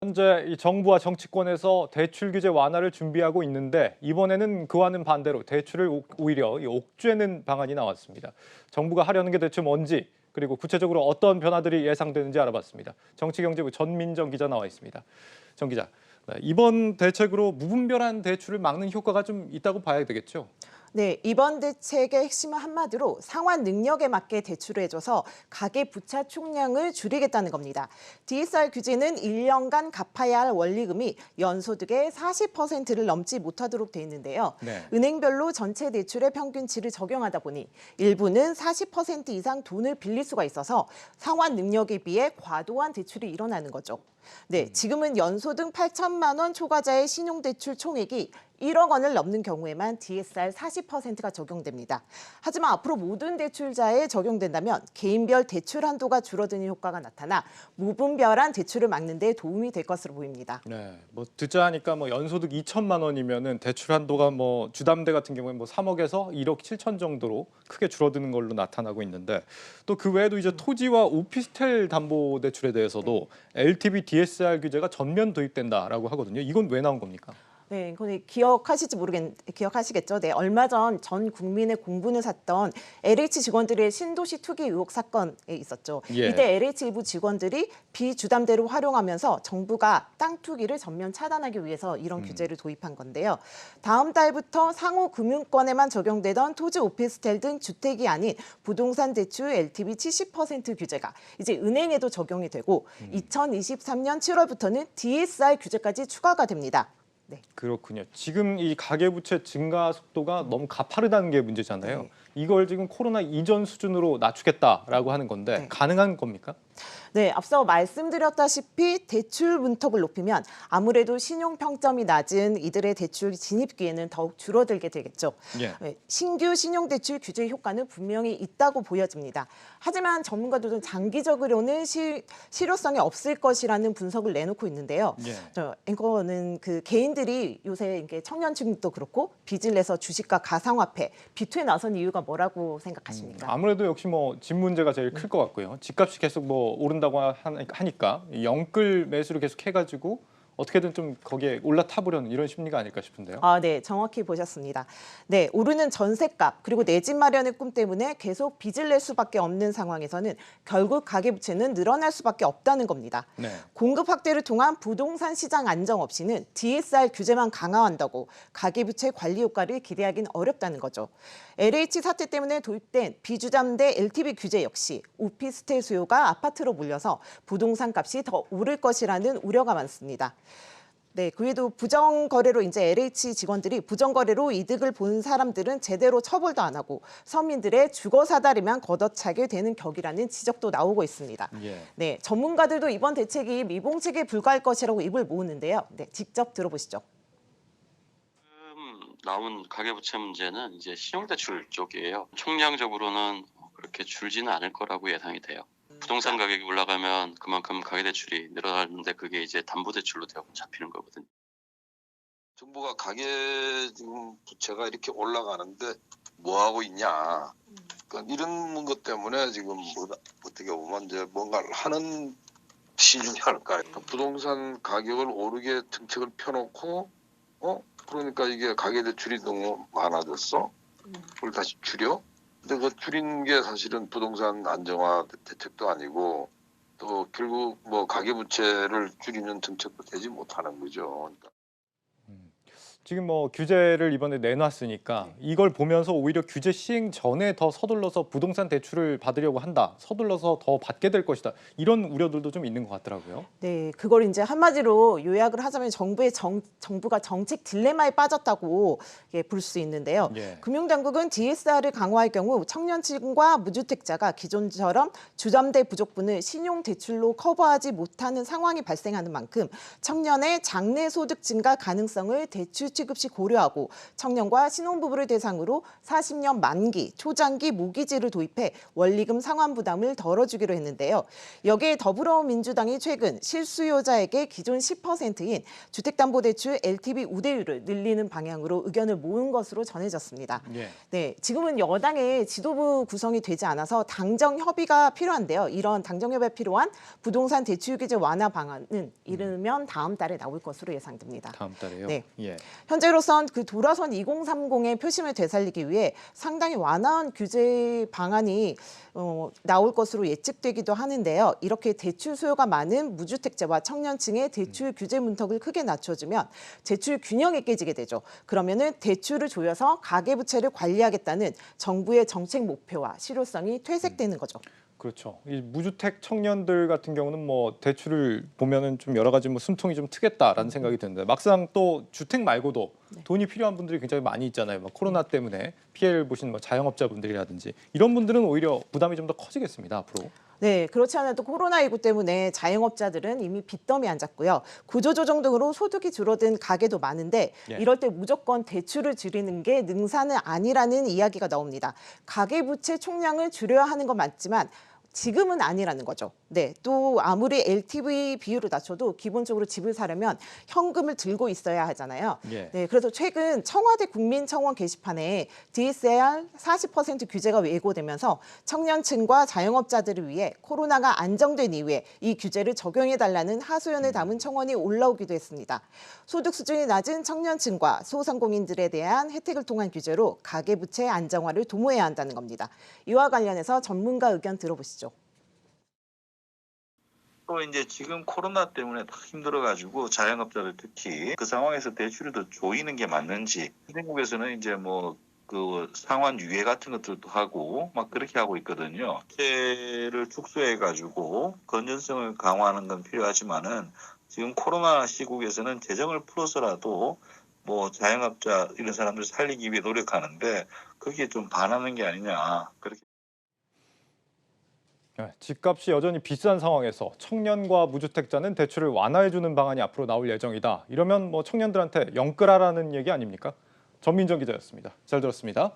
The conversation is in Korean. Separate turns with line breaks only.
현재 이 정부와 정치권에서 대출 규제 완화를 준비하고 있는데 이번에는 그와는 반대로 대출을 오히려 옥죄는 방안이 나왔습니다. 정부가 하려는 게 대체 뭔지 그리고 구체적으로 어떤 변화들이 예상되는지 알아봤습니다. 정치경제부 전민정 기자 나와 있습니다. 정 기자, 이번 대책으로 무분별한 대출을 막는 효과가 좀 있다고 봐야 되겠죠?
네, 이번 대책의 핵심은 한마디로 상환 능력에 맞게 대출을 해줘서 가계부채 총량을 줄이겠다는 겁니다. DSR 규제는 1년간 갚아야 할 원리금이 연소득의 40%를 넘지 못하도록 돼 있는데요.
네.
은행별로 전체 대출의 평균치를 적용하다 보니 일부는 40% 이상 돈을 빌릴 수가 있어서 상환 능력에 비해 과도한 대출이 일어나는 거죠. 네, 지금은 연소득 8천만 원 초과자의 신용대출 총액이 1억 원을 넘는 경우에만 DSR 40%가 적용됩니다. 하지만 앞으로 모든 대출자에 적용된다면 개인별 대출 한도가 줄어드는 효과가 나타나 무분별한 대출을 막는 데 도움이 될 것으로 보입니다.
네, 듣자 하니까 연소득 2천만 원이면은 대출 한도가 주담대 같은 경우에 3억에서 1억 7천 정도로 크게 줄어드는 걸로 나타나고 있는데 또 그 외에도 이제 토지와 오피스텔 담보 대출에 대해서도 LTV DSR 규제가 전면 도입된다라고 하거든요. 이건 왜 나온 겁니까?
네, 근데 기억하시겠죠? 네, 얼마 전 국민의 공분을 샀던 LH 직원들의 신도시 투기 의혹 사건에 있었죠.
예.
이때 LH 일부 직원들이 비주담대로 활용하면서 정부가 땅 투기를 전면 차단하기 위해서 이런 규제를 도입한 건데요. 다음 달부터 상호 금융권에만 적용되던 토지 오피스텔 등 주택이 아닌 부동산 대출 LTV 70% 규제가 이제 은행에도 적용이 되고 2023년 7월부터는 DSR 규제까지 추가가 됩니다. 네.
그렇군요. 지금 이 가계부채 증가 속도가 너무 가파르다는 게 문제잖아요.
네.
이걸 지금 코로나 이전 수준으로 낮추겠다라고 하는 건데
네.
가능한 겁니까?
네, 앞서 말씀드렸다시피 대출 문턱을 높이면 아무래도 신용 평점이 낮은 이들의 대출 진입 기회는 더욱 줄어들게 되겠죠.
예.
네, 신규 신용 대출 규제 효과는 분명히 있다고 보여집니다. 하지만 전문가들은 장기적으로는 실효성이 없을 것이라는 분석을 내놓고 있는데요.
예.
앵커는 그 개인들이 요새 이게 청년층도 그렇고 빚을 내서 주식과 가상화폐, 비투에 나선 이유가 뭐라고 생각하십니까?
아무래도 역시 집 문제가 제일 클 것 같고요. 집값이 계속 오른다고 하니까 영끌 매수를 계속 해가지고 어떻게든 좀 거기에 올라타보려는 이런 심리가 아닐까 싶은데요.
아, 네, 정확히 보셨습니다. 네, 오르는 전셋값 그리고 내 집 마련의 꿈 때문에 계속 빚을 낼 수밖에 없는 상황에서는 결국 가계부채는 늘어날 수밖에 없다는 겁니다.
네.
공급 확대를 통한 부동산 시장 안정 없이는 DSR 규제만 강화한다고 가계부채 관리 효과를 기대하기는 어렵다는 거죠. LH 사태 때문에 도입된 비주담대 LTV 규제 역시 오피스텔 수요가 아파트로 몰려서 부동산 값이 더 오를 것이라는 우려가 많습니다. 네, 그 외에도 부정거래로 이제 LH 직원들이 부정거래로 이득을 본 사람들은 제대로 처벌도 안 하고 서민들의 주거 사다리만 걷어차게 되는 격이라는 지적도 나오고 있습니다.
예.
네, 전문가들도 이번 대책이 미봉책에 불과할 것이라고 입을 모으는데요. 네, 직접 들어보시죠.
지금 나온 가계부채 문제는 이제 신용대출 쪽이에요. 총량적으로는 그렇게 줄지는 않을 거라고 예상이 돼요. 부동산 가격이 올라가면 그만큼 가계대출이 늘어나는데 그게 이제 담보대출로 잡히는 거거든요.
정부가 가계 지금 부채가 이렇게 올라가는데 뭐 하고 있냐? 그러니까 이런 것 때문에 지금 어떻게 보면 이제 뭔가를 하는 시중이 아닐까. 부동산 가격을 오르게 정책을 펴놓고 그러니까 이게 가계대출이 너무 많아졌어. 그걸 다시 줄여? 근데 그 줄인 게 사실은 부동산 안정화 대책도 아니고 또 결국 가계부채를 줄이는 정책도 되지 못하는 거죠. 그러니까.
지금 규제를 이번에 내놨으니까 이걸 보면서 오히려 규제 시행 전에 더 서둘러서 부동산 대출을 받으려고 한다. 서둘러서 더 받게 될 것이다. 이런 우려들도 좀 있는 것 같더라고요.
네, 그걸 이제 한마디로 요약을 하자면 정부가 정책 딜레마에 빠졌다고 볼 수 있는데요.
예.
금융당국은 DSR을 강화할 경우 청년층과 무주택자가 기존처럼 주담대 부족분을 신용대출로 커버하지 못하는 상황이 발생하는 만큼 청년의 장래 소득 증가 가능성을 대출 대출 취급 시 고려하고 청년과 신혼부부를 대상으로 40년 만기, 초장기 모기지를 도입해 원리금 상환 부담을 덜어주기로 했는데요. 여기에 더불어민주당이 최근 실수요자에게 기존 10%인 주택담보대출 LTV 우대율을 늘리는 방향으로 의견을 모은 것으로 전해졌습니다.
예.
네, 지금은 여당의 지도부 구성이 되지 않아서 당정 협의가 필요한데요. 이런 당정 협의에 필요한 부동산 대출 규제 완화 방안은 이르면 다음 달에 나올 것으로 예상됩니다.
다음 달에요.
네.
예.
현재로선 그 돌아선 2030의 표심을 되살리기 위해 상당히 완화한 규제 방안이 나올 것으로 예측되기도 하는데요. 이렇게 대출 수요가 많은 무주택자와 청년층의 대출 규제 문턱을 크게 낮춰주면 대출 균형이 깨지게 되죠. 그러면은 대출을 조여서 가계부채를 관리하겠다는 정부의 정책 목표와 실효성이 퇴색되는 거죠.
그렇죠. 이 무주택 청년들 같은 경우는 뭐 대출을 보면은 좀 여러 가지 뭐 숨통이 좀 트겠다라는 생각이 드는데 막상 또 주택 말고도 돈이 필요한 분들이 굉장히 많이 있잖아요. 뭐 코로나 때문에 피해를 보신 뭐 자영업자분들이라든지 이런 분들은 오히려 부담이 좀 더 커지겠습니다. 앞으로.
네, 그렇지 않아도 코로나19 때문에 자영업자들은 이미 빚더미 앉았고요. 구조조정 등으로 소득이 줄어든 가게도 많은데
예.
이럴 때 무조건 대출을 줄이는 게 능사는 아니라는 이야기가 나옵니다. 가계부채 총량을 줄여야 하는 건 맞지만 지금은 아니라는 거죠. 네, 또 아무리 LTV 비율을 낮춰도 기본적으로 집을 사려면 현금을 들고 있어야 하잖아요.
예.
네, 그래서 최근 청와대 국민청원 게시판에 DSR 40% 규제가 예고되면서 청년층과 자영업자들을 위해 코로나가 안정된 이후에 이 규제를 적용해달라는 하소연을 담은 청원이 올라오기도 했습니다. 소득 수준이 낮은 청년층과 소상공인들에 대한 혜택을 통한 규제로 가계부채 안정화를 도모해야 한다는 겁니다. 이와 관련해서 전문가 의견 들어보시죠.
또 이제 지금 코로나 때문에 다 힘들어가지고 자영업자들 특히 그 상황에서 대출을 더 조이는 게 맞는지 한국에서는 이제 뭐 그 상환 유예 같은 것들도 하고 막 그렇게 하고 있거든요. 세를 축소해가지고 건전성을 강화하는 건 필요하지만은 지금 코로나 시국에서는 재정을 풀어서라도 뭐 자영업자 이런 사람들 살리기 위해 노력하는데 거기에 좀 반하는 게 아니냐 그렇게.
집값이 여전히 비싼 상황에서 청년과 무주택자는 대출을 완화해주는 방안이 앞으로 나올 예정이다. 이러면 뭐 청년들한테 영끌하라는 얘기 아닙니까? 전민정 기자였습니다. 잘 들었습니다.